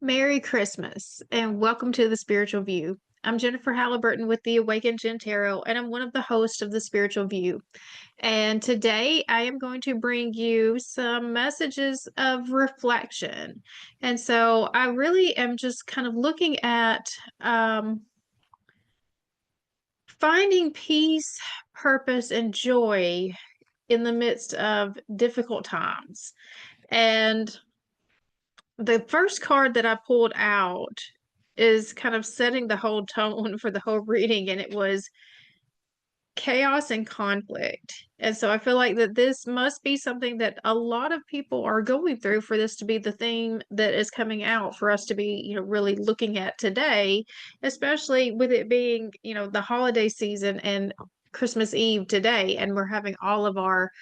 Merry Christmas and welcome to the Spiritual View. I'm Jennifer Halliburton with the Awakened Gen Tarot, and I'm one of the hosts of the Spiritual View. And today I am going to bring you some messages of reflection. And so I really am just kind of looking at finding peace, purpose, and joy in the midst of difficult times. And the first card that I pulled out is kind of setting the whole tone for the whole reading, and it was chaos and conflict. And so I feel like that this must be something that a lot of people are going through for this to be the theme that is coming out for us to be, really looking at today, especially with it being, the holiday season and Christmas Eve today, and we're having all of our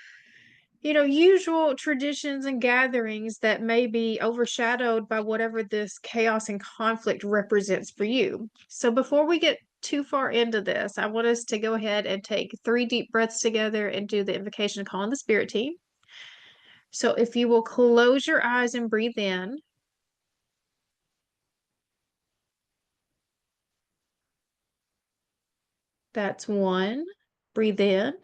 usual traditions and gatherings that may be overshadowed by whatever this chaos and conflict represents for you. So before we get too far into this, I want us to go ahead and take 3 deep breaths together and do the invocation call on the spirit team. So if you will close your eyes and breathe in. That's 1. Breathe in.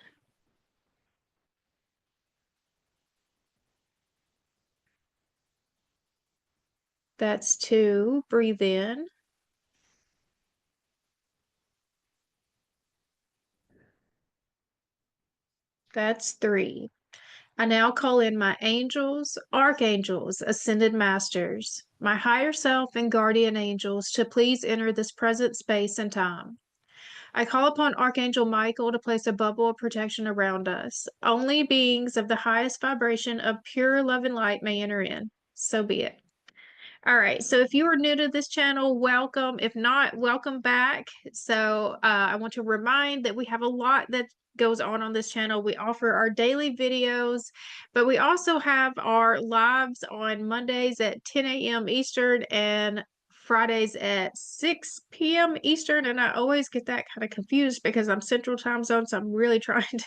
That's 2. Breathe in. That's 3. I now call in my angels, archangels, ascended masters, my higher self, and guardian angels to please enter this present space and time. I call upon Archangel Michael to place a bubble of protection around us. Only beings of the highest vibration of pure love and light may enter in. So be it. All right. So if you are new to this channel, welcome. If not, welcome back. So I want to remind that we have a lot that goes on this channel. We offer our daily videos, but we also have our lives on Mondays at 10 a.m. Eastern and Fridays at 6 p.m. Eastern. And I always get that kind of confused because I'm Central Time Zone. So I'm really trying to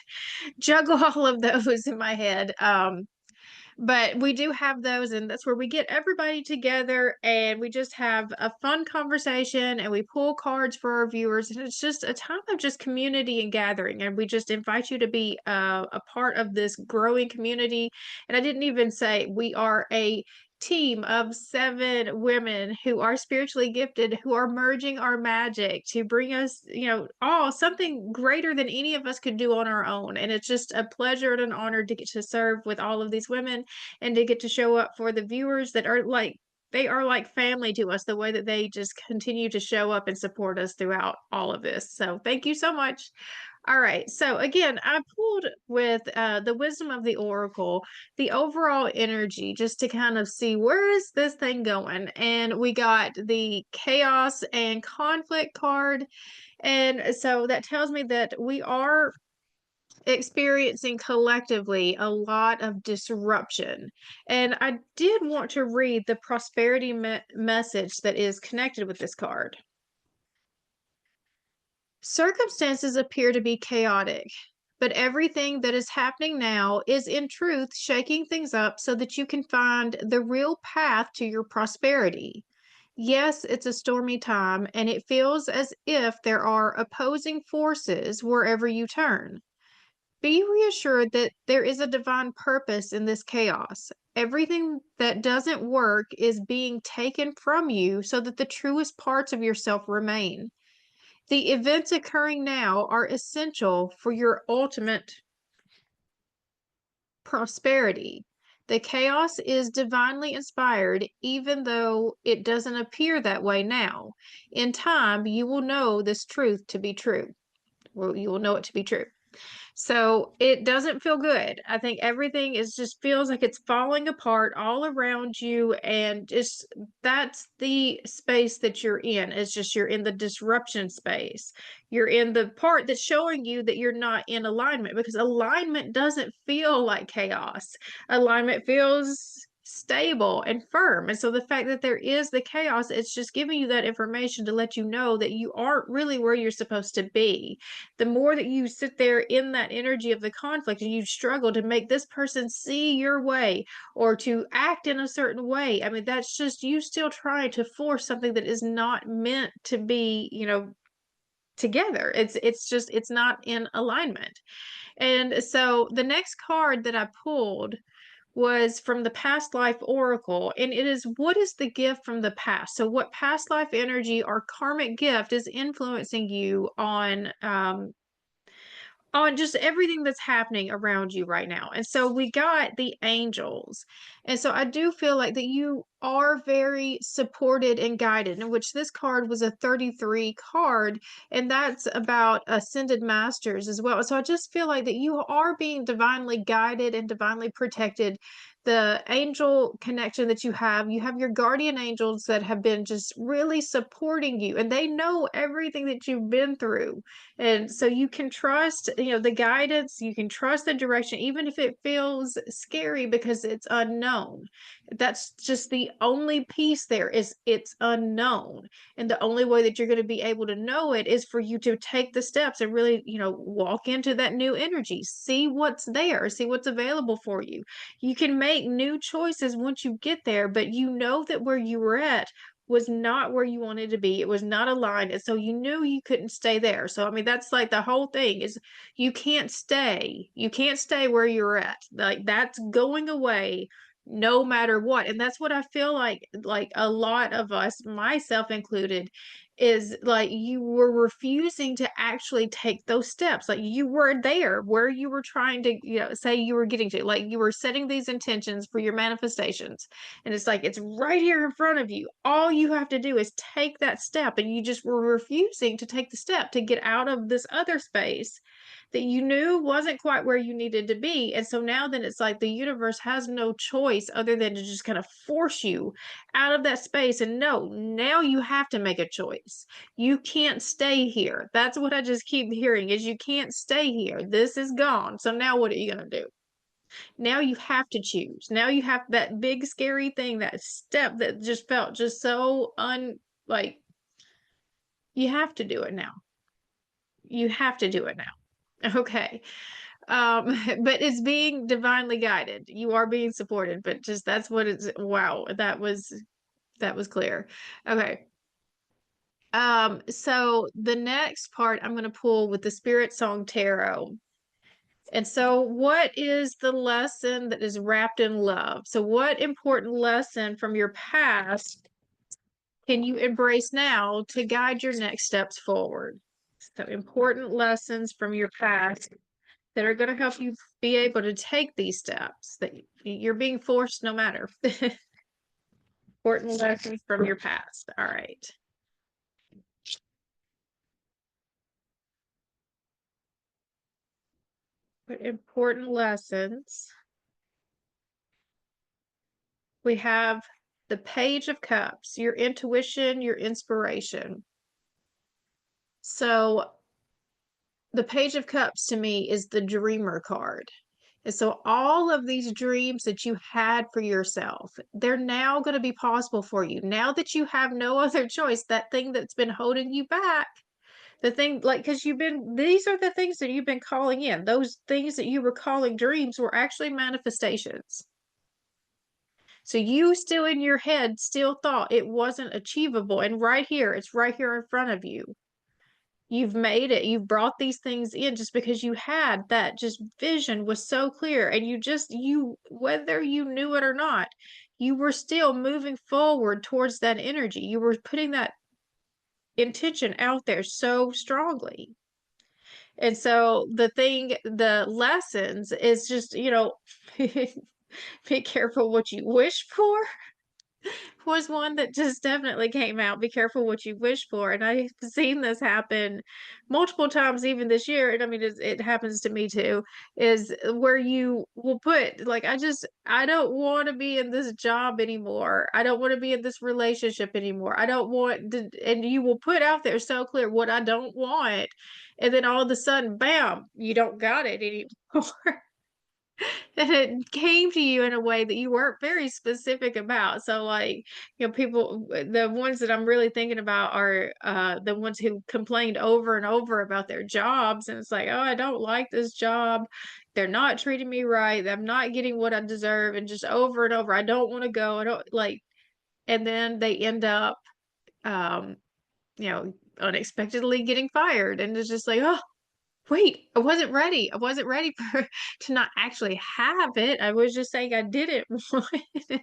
juggle all of those in my head. But we do have those, and that's where we get everybody together and we just have a fun conversation and we pull cards for our viewers. And it's just a time of just community and gathering. And we just invite you to be a part of this growing community. And I didn't even say we are a team of 7 women who are spiritually gifted, who are merging our magic to bring us, all something greater than any of us could do on our own. And it's just a pleasure and an honor to get to serve with all of these women and to get to show up for the viewers that are like, they are like family to us, the way that they just continue to show up and support us throughout all of this. So thank you so much. All right. So again, I pulled with the wisdom of the oracle, the overall energy, just to kind of see where is this thing going. And we got the chaos and conflict card. And so that tells me that we are experiencing collectively a lot of disruption. And I did want to read the prosperity message that is connected with this card. Circumstances appear to be chaotic, but everything that is happening now is in truth shaking things up so that you can find the real path to your prosperity. Yes, it's a stormy time, and it feels as if there are opposing forces wherever you turn. Be reassured that there is a divine purpose in this chaos. Everything that doesn't work is being taken from you so that the truest parts of yourself remain. The events occurring now are essential for your ultimate prosperity. The chaos is divinely inspired, even though it doesn't appear that way now. In time, you will know this truth to be true. Well, you will know it to be true. So it doesn't feel good. I think everything is just feels like it's falling apart all around you. And just that's the space that you're in. It's just you're in the disruption space. You're in the part that's showing you that you're not in alignment, because alignment doesn't feel like chaos. Alignment feels stable and firm. And so the fact that there is the chaos, it's just giving you that information to let you know that you aren't really where you're supposed to be. The more that you sit there in that energy of the conflict and you struggle to make this person see your way or to act in a certain way, I mean, that's just you still trying to force something that is not meant to be, together. It's just it's not in alignment. And so the next card that I pulled was from the past life oracle, and it is, what is the gift from the past? So what past life energy or karmic gift is influencing you on just everything that's happening around you right now. And so we got the angels. And so I do feel like that you are very supported and guided, in which this card was a 33 card, and that's about ascended masters as well. So I just feel like that you are being divinely guided and divinely protected. The angel connection that you have your guardian angels that have been just really supporting you, and they know everything that you've been through. And so you can trust, the guidance, you can trust the direction, even if it feels scary because it's unknown. That's just the only piece there is it's unknown. And the only way that you're going to be able to know it is for you to take the steps and really, walk into that new energy, see what's there, see what's available for you. You can make new choices once you get there, but you know that where you were at was not where you wanted to be. It was not aligned. And so you knew you couldn't stay there. So, I mean, that's like the whole thing is you can't stay. You can't stay where you're at. Like that's going away no matter what. And that's what I feel like a lot of us, myself included, is like you were refusing to actually take those steps. Like you were there where you were trying to, say you were getting to, like you were setting these intentions for your manifestations. And it's like, it's right here in front of you. All you have to do is take that step. And you just were refusing to take the step to get out of this other space that you knew wasn't quite where you needed to be. And so now then it's like the universe has no choice other than to just kind of force you out of that space. And no, now you have to make a choice. You can't stay here. That's what I just keep hearing is you can't stay here. This is gone. So now what are you going to do? Now you have to choose. Now you have that big scary thing, that step that just felt just so like you have to do it now. You have to do it now. Okay. But it's being divinely guided. You are being supported, but just that's what it's wow, that was clear. Okay. So the next part I'm going to pull with the Spirit Song Tarot. And so what is the lesson that is wrapped in love? So what important lesson from your past can you embrace now to guide your next steps forward? So important lessons from your past that are going to help you be able to take these steps that you're being forced no matter. Important lessons from your past. All right. What important lessons? We have the Page of Cups, your intuition, your inspiration. So the Page of Cups to me is the dreamer card. And so all of these dreams that you had for yourself, they're now going to be possible for you. Now that you have no other choice, that thing that's been holding you back, the thing like, because these are the things that you've been calling in. Those things that you were calling dreams were actually manifestations. So you still in your head still thought it wasn't achievable. And it's right here in front of you. You've made it. You've brought these things in just because you had that just vision was so clear. And whether you knew it or not, you were still moving forward towards that energy. You were putting that intention out there so strongly. And so the lessons is just, be careful what you wish for was one that just definitely came out. Be careful what you wish for. And I've seen this happen multiple times, even this year. And I mean, it happens to me too, is where you will put, like, I don't want to be in this job anymore. I don't want to be in this relationship anymore. I don't want to, and you will put out there so clear what I don't want. And then all of a sudden, bam, you don't got it anymore. and it came to you in a way that you weren't very specific about. So, like, people, the ones that I'm really thinking about are the ones who complained over and over about their jobs. And it's like, oh, I don't like this job. They're not treating me right. I'm not getting what I deserve. And just over and over, I don't want to go. I don't like, and then they end up, um, unexpectedly getting fired. And it's just like, oh, wait, I wasn't ready. I wasn't ready for to not actually have it. I was just saying I didn't want it.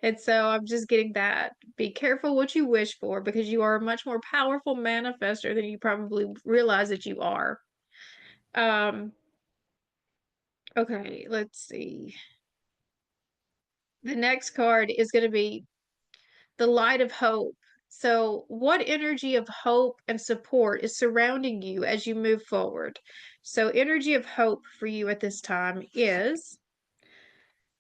And so I'm just getting that. Be careful what you wish for because you are a much more powerful manifester than you probably realize that you are. Um, okay, let's see. The next card is going to be the light of hope. So, what energy of hope and support is surrounding you as you move forward? So, energy of hope for you at this time is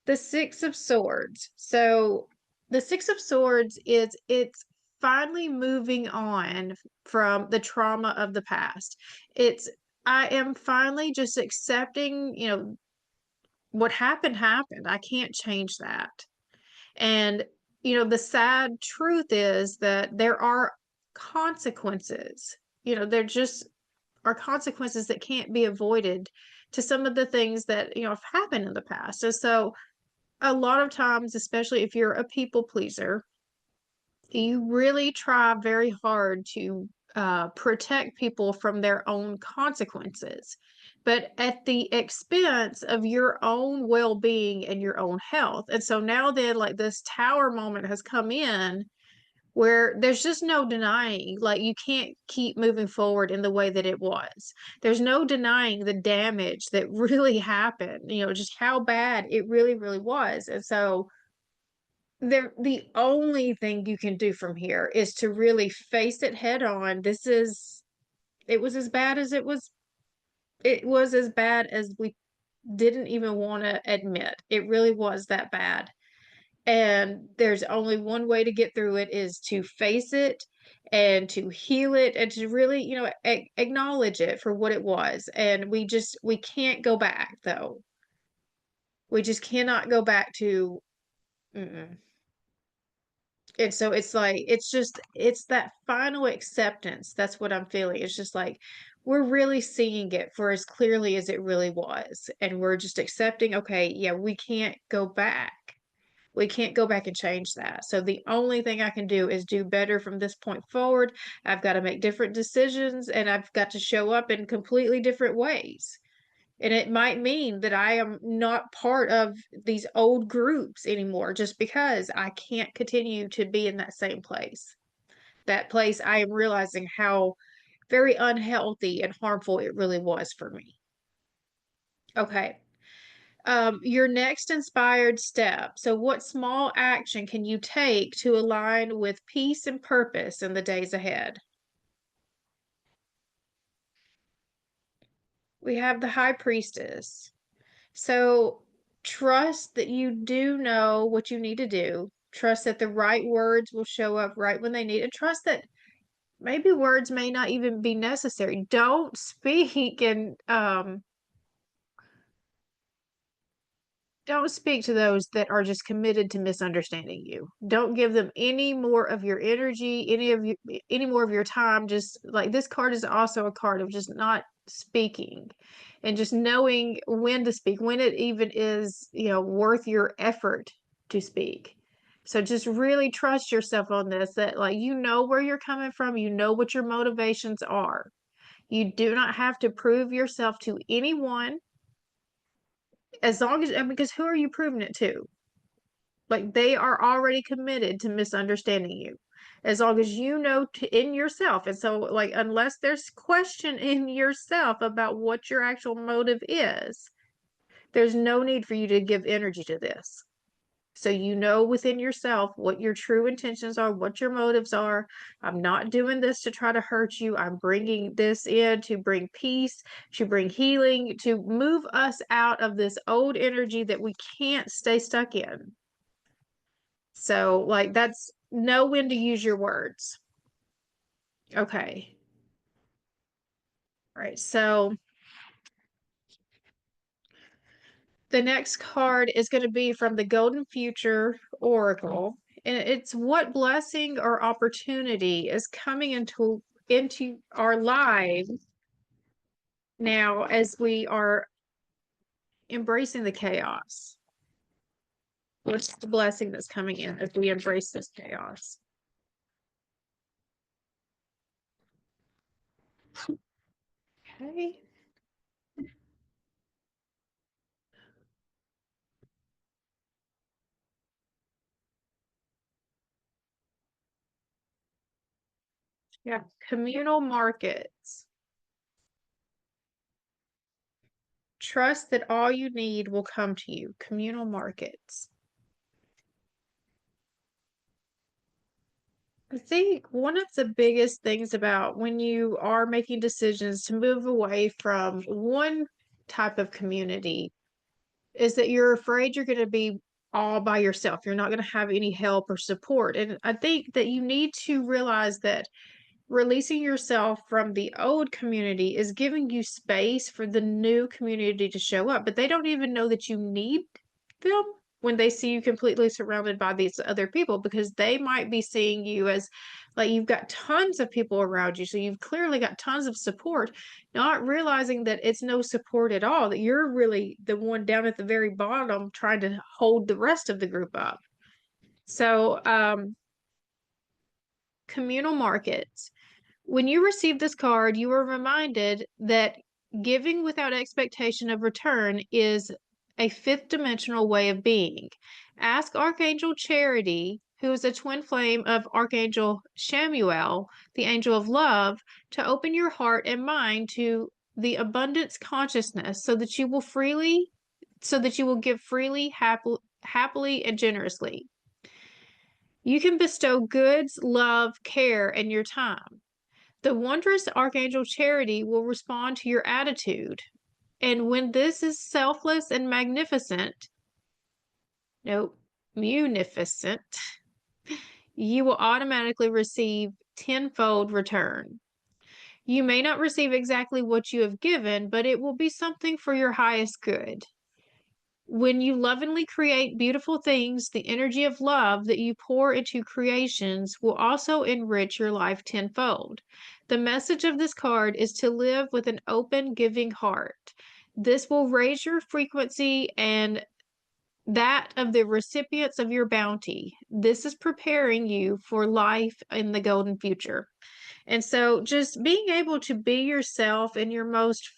the Six of Swords. So, the Six of Swords is it's finally moving on from the trauma of the past. It's I am finally just accepting, what happened happened. I can't change that. And, the sad truth is that there are consequences. There just are consequences that can't be avoided to some of the things that, have happened in the past. And so, a lot of times, especially if you're a people pleaser, you really try very hard to protect people from their own consequences, but at the expense of your own well being and your own health. And so now, then, like this tower moment has come in where there's just no denying, like, you can't keep moving forward in the way that it was. There's no denying the damage that really happened, just how bad it really, really was. And so, the only thing you can do from here is to really face it head on. It was as bad as it was as bad as we didn't even want to admit. It really was that bad. And there's only one way to get through it is to face it and to heal it and to really, acknowledge it for what it was. And we can't go back though. We just cannot go back to mm-mm. And so it's like it's that final acceptance. That's what I'm feeling. It's just like we're really seeing it for as clearly as it really was. And we're just accepting, okay, yeah, we can't go back. We can't go back and change that. So the only thing I can do is do better from this point forward. I've got to make different decisions and I've got to show up in completely different ways. And it might mean that I am not part of these old groups anymore just because I can't continue to be in that same place. That place, I am realizing how very unhealthy and harmful it really was for me. Okay. Your next inspired step. So, what small action can you take to align with peace and purpose in the days ahead? We have the High Priestess. So trust that you do know what you need to do. Trust that the right words will show up right when they need, and trust that maybe words may not even be necessary. Don't speak and don't speak to those that are just committed to misunderstanding you. Don't give them any more of your energy, any more of your time. Just like this card is also a card of just not speaking and just knowing when to speak, when it even is, worth your effort to speak. So just really trust yourself on this, that like where you're coming from, what your motivations are. You do not have to prove yourself to anyone as long as, because who are you proving it to? Like they are already committed to misunderstanding you. As long as in yourself. And so, like, unless there's question in yourself about what your actual motive is, there's no need for you to give energy to this. So, within yourself what your true intentions are, what your motives are. I'm not doing this to try to hurt you. I'm bringing this in to bring peace, to bring healing, to move us out of this old energy that we can't stay stuck in. So, like, that's know when to use your words. Okay. All right. So, The next card is going to be from the Golden Future Oracle, and it's what blessing or opportunity is coming into our lives now as we are embracing the chaos. What's the blessing that's coming in as we embrace this chaos? Okay. Yeah, communal markets. Trust that all you need will come to you. Communal markets. I think one of the biggest things about when you are making decisions to move away from one type of community is that you're afraid you're going to be all by yourself. You're not going to have any help or support. And I think that you need to realize that releasing yourself from the old community is giving you space for the new community to show up, but they don't even know that you need them when they see you completely surrounded by these other people, because they might be seeing you as like you've got tons of people around you. So you've clearly got tons of support, not realizing that it's no support at all, that you're really the one down at the very bottom trying to hold the rest of the group up. So, communal markets. When you receive this card, you are reminded that giving without expectation of return is a fifth dimensional way of being. Ask Archangel Charity, who is a twin flame of Archangel Shamuel, the angel of love, to open your heart and mind to the abundance consciousness so that you will give freely, happily, and generously. You can bestow goods, love, care, and your time. The wondrous Archangel Charity will respond to your attitude. And when this is selfless and magnificent, no, munificent, you will automatically receive tenfold return. You may not receive exactly what you have given, but it will be something for your highest good. When you lovingly create beautiful things, the energy of love that you pour into creations will also enrich your life tenfold. The message of this card is to live with an open, giving heart. This will raise your frequency and that of the recipients of your bounty. This is preparing you for life in the golden future. And so just being able to be yourself in your most,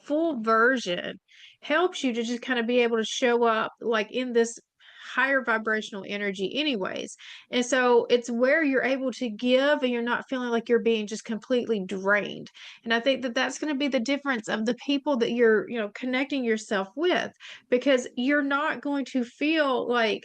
full version helps you to just kind of be able to show up like in this higher vibrational energy anyways. And so it's where you're able to give and you're not feeling like you're being just completely drained. And I think that that's going to be the difference of the people that you're, connecting yourself with, because you're not going to feel like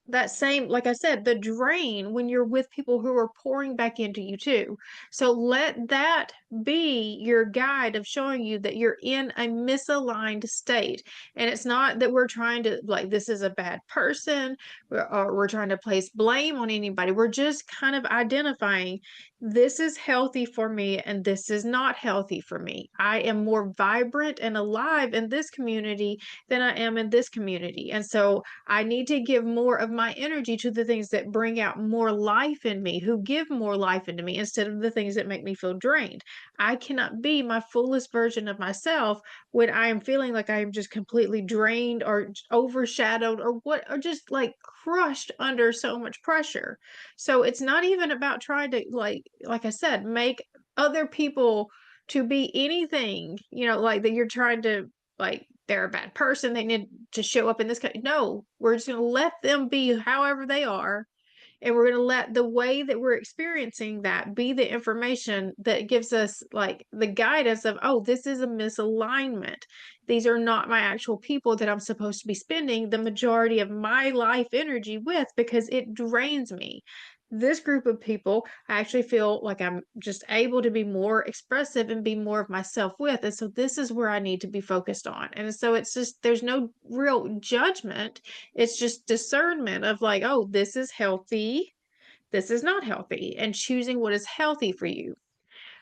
that same, like I said, the drain when you're with people who are pouring back into you too. So let that be your guide of showing you that you're in a misaligned state. And it's not that we're trying to, like, this is a bad person, or we're trying to place blame on anybody. We're just kind of identifying this is healthy for me and this is not healthy for me. I am more vibrant and alive in this community than I am in this community. And so I need to give more of my energy to the things that bring out more life in me, who give more life into me, instead of the things that make me feel drained. I cannot be my fullest version of myself when I am feeling like I am just completely drained or overshadowed or just like crushed under so much pressure. So it's not even about trying to like I said, make other people to be anything, like that you're trying to, like, they're a bad person, they need to show up in this kind. No, we're just going to let them be however they are, and we're going to let the way that we're experiencing that be the information that gives us like the guidance of, oh, this is a misalignment. These are not my actual people that I'm supposed to be spending the majority of my life energy with, because it drains me. This group of people, I actually feel like I'm just able to be more expressive and be more of myself with. And so this is where I need to be focused on. And so it's just, there's no real judgment. It's just discernment of like, oh, this is healthy, this is not healthy, and choosing what is healthy for you.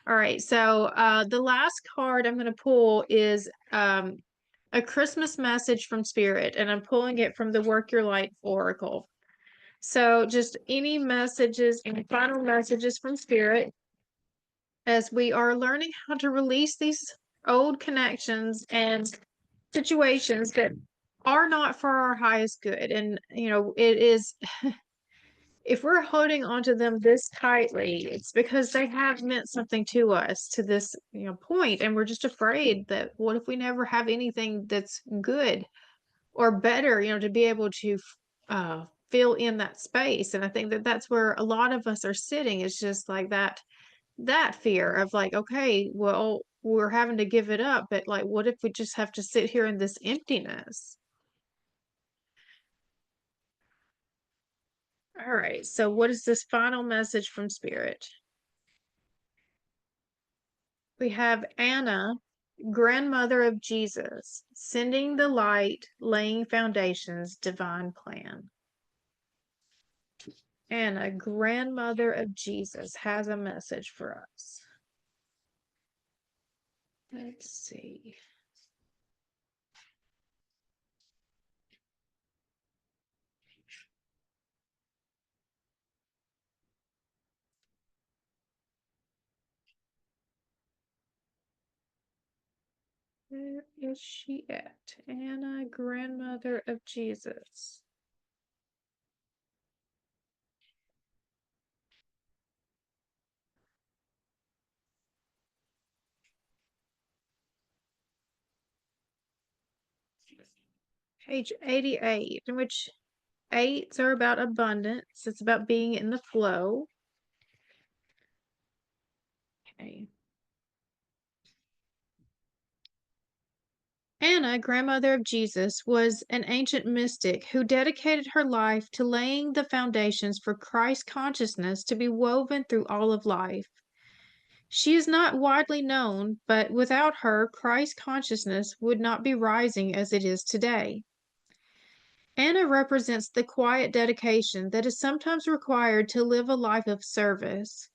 All right. So the last card I'm going to pull is A Christmas message from Spirit, and I'm pulling it from the Work Your Light Oracle. So, just any messages, any final messages from Spirit as we are learning how to release these old connections and situations that are not for our highest good. And, it is, if we're holding onto them this tightly, it's because they have meant something to us to this, point. And we're just afraid that what if we never have anything that's good or better, to be able to fill in that space. And I think that that's where a lot of us are sitting. It's just like that fear of like, okay, well, we're having to give it up, but like, what if we just have to sit here in this emptiness? All right. So, what is this final message from Spirit? We have Anna, grandmother of Jesus, sending the light, laying foundations, divine plan. Anna, grandmother of Jesus, has a message for us. Let's see. Where is she at? Anna, grandmother of Jesus. Page 88, in which eights are about abundance. It's about being in the flow. Okay. Anna, grandmother of Jesus, was an ancient mystic who dedicated her life to laying the foundations for Christ consciousness to be woven through all of life. She is not widely known, but without her, Christ consciousness would not be rising as it is today. Anna represents the quiet dedication that is sometimes required to live a life of service.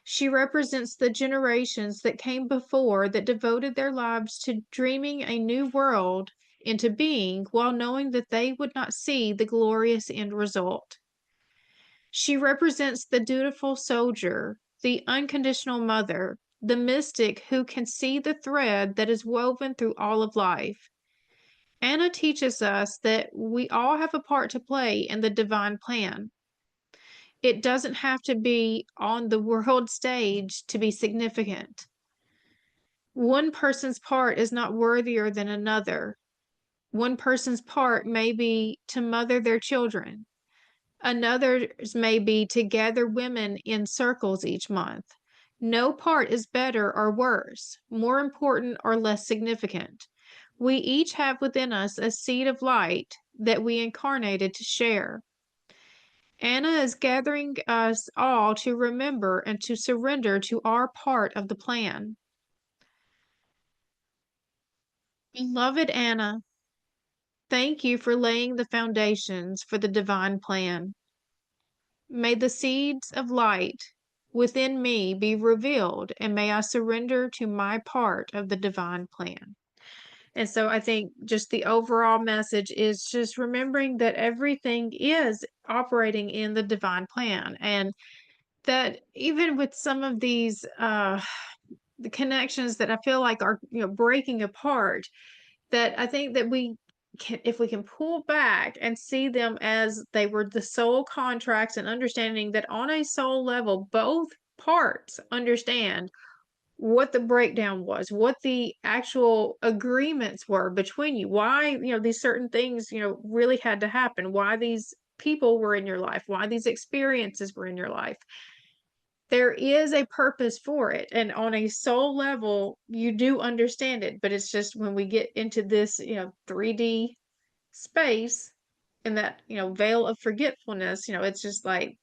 She represents the generations that came before that devoted their lives to dreaming a new world into being while knowing that they would not see the glorious end result. She represents the dutiful soldier, the unconditional mother, the mystic who can see the thread that is woven through all of life. Anna teaches us that we all have a part to play in the divine plan. It doesn't have to be on the world stage to be significant. One person's part is not worthier than another. One person's part may be to mother their children. Another's may be to gather women in circles each month. No part is better or worse, more important or less significant. We each have within us a seed of light that we incarnated to share. Anna is gathering us all to remember and to surrender to our part of the plan. Beloved Anna, thank you for laying the foundations for the divine plan. May the seeds of light within me be revealed, and may I surrender to my part of the divine plan. And so I think just the overall message is just remembering that everything is operating in the divine plan, and that even with some of these the connections that I feel like are breaking apart, that I think that we can, if we can pull back and see them as they were the soul contracts, and understanding that on a soul level both parts understand what the breakdown was, what the actual agreements were between you, why these certain things really had to happen, why these people were in your life, why these experiences were in your life. There is a purpose for it, and on a soul level you do understand it, but it's just when we get into this 3D space and that veil of forgetfulness, it's just like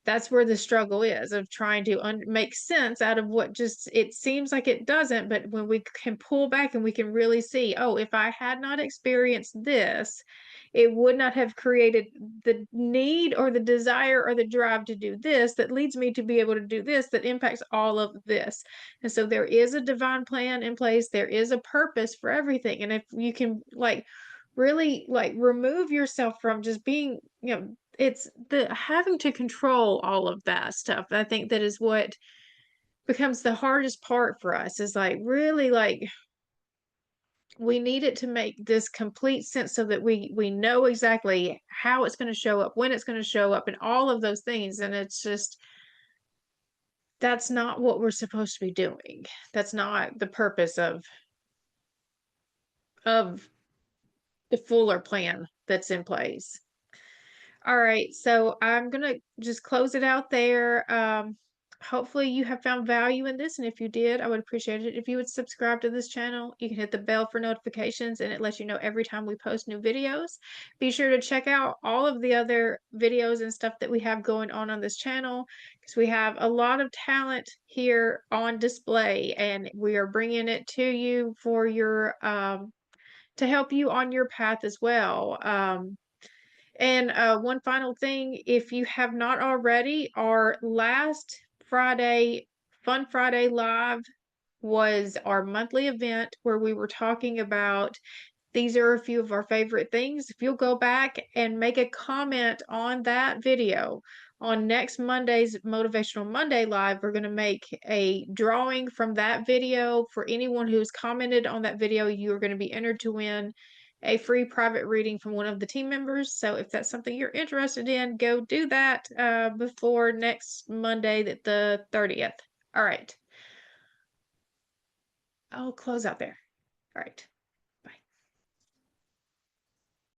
that's where the struggle is of trying to make sense out of what just it seems like it doesn't. But when we can pull back and we can really see, oh, if I had not experienced this, it would not have created the need or the desire or the drive to do this that leads me to be able to do this that impacts all of this. And so there is a divine plan in place. There is a purpose for everything. And if you can like really like remove yourself from just being, it's the having to control all of that stuff. I think that is what becomes the hardest part for us, is like really like we need it to make this complete sense so that we know exactly how it's going to show up, when it's going to show up, and all of those things. And it's just that's not what we're supposed to be doing. That's not the purpose of the fuller plan that's in place. All right, so I'm gonna just close it out there. Hopefully you have found value in this, and if you did, I would appreciate it if you would subscribe to this channel. You can hit the bell for notifications, and it lets you know every time we post new videos. Be sure to check out all of the other videos and stuff that we have going on this channel, because we have a lot of talent here on display, and we are bringing it to you for your to help you on your path as well. And one final thing, if you have not already, our last Friday, Fun Friday Live was our monthly event where we were talking about these are a few of our favorite things. If you'll go back and make a comment on that video, on next Monday's Motivational Monday Live, we're going to make a drawing from that video. For anyone who's commented on that video, you are going to be entered to win a free private reading from one of the team members. So if that's something you're interested in, go do that before next Monday, the 30th. All right. I'll close out there. All right.